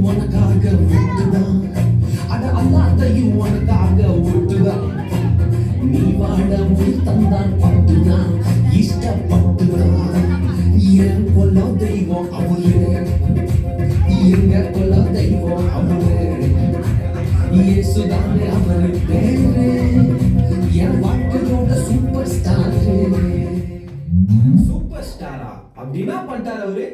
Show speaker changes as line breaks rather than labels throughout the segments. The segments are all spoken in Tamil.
உனக்காக விட்டுதான், அட அல்லாதையும் உனக்காக விட்டுதான். நீ வாழ முன் தந்தான் பட்டுதான், இஷ்டப்பட்டுதான். என் கொல்ல தெய்வம் அவரு, எங்க கொல்ல தெய்வம் அவரு. இயேசுதானே அவரு பேரு, என் வாழ்க்கையோட சூப்பர் ஸ்டார். சூப்பர் ஸ்டாரா? அப்படின்னா பண்ணிட்டார் அவரு.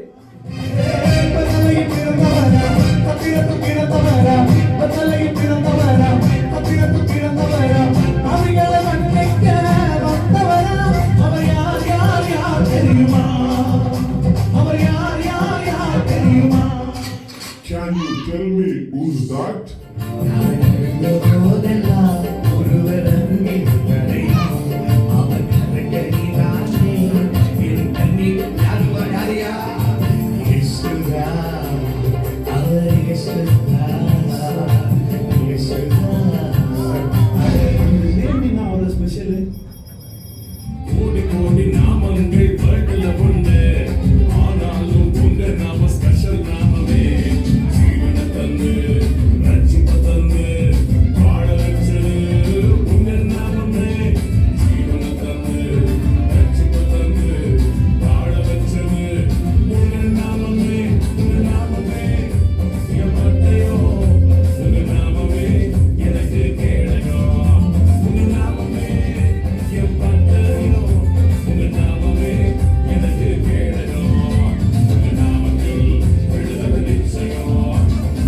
Can you tell me who's that?
கோடி கோடி நாமங்கள் வேர்ல்டுல உண்டு, ஆனாலும் உங்க நாம ஸ்பெஷல் நாமமே. ஜீவன தந்து ரட்சிப்ப தந்து வாழ வச்சது உங்க நாமமே. ஜீவன தந்து ரட்சிப்ப தந்து வாழ வச்சது உங்க நாமமே. உங்க நாமமே என் பட்டையோ, உங்க நாமமே எனக்கு கேடகோ. உங்க நாமமே என் பட்டையோ, உங்க நாமமே எனக்கு கேடகோ. உங்க நாமத்தில் விடுதலை நிச்சயம்,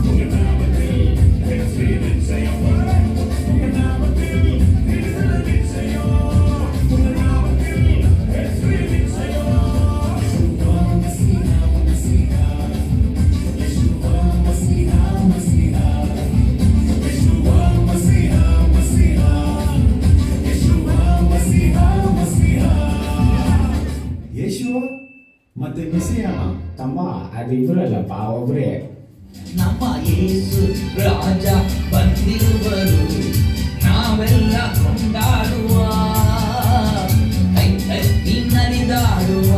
உங்க நாமத்தில் வெற்றி நிச்சயம். உங்க நாமத்தில் விடுதலை நிச்சயம், உங்க நாமத்தில் வெற்றி நிச்சயம். யெஷுவா மஸீஹா, மஸீஹா, யெஷுவா மஸீஹா, மஸீஹா, யெஷுவா மஸீஹா, மஸீஹா.
ಯೇಸುವ ಮತ್ತೆ ಮೆಸ್ಸಿಯಾನ ತಮ್ಮ ಅದಿಬ್ಬರಲ್ಲಪ್ಪ ಒಬ್ಬರೇ.
ನಮ್ಮ ಯೇಸು ರಾಜ ಬಂದಿರುವರು, ನಾವೆಲ್ಲ ಕೊಂಡಾಡುವ, ಕೈ ಕಟ್ಟಿ ನಲಿದಾಡುವ.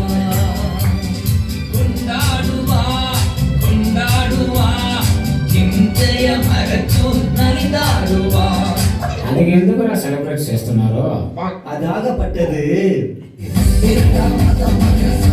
ಕೊಂಡಾಡುವ ಕೊಂಡಾಡುವ, ಚಿಂತೆಯ ಮರೆತು ನಲಿದಾಡುವ.
ಅದಕ್ಕೆ ఎందుకు సెలబ్రేట్ చేస్తున్నారు?
அதாகப்பட்டது
பிறந்த மத மகச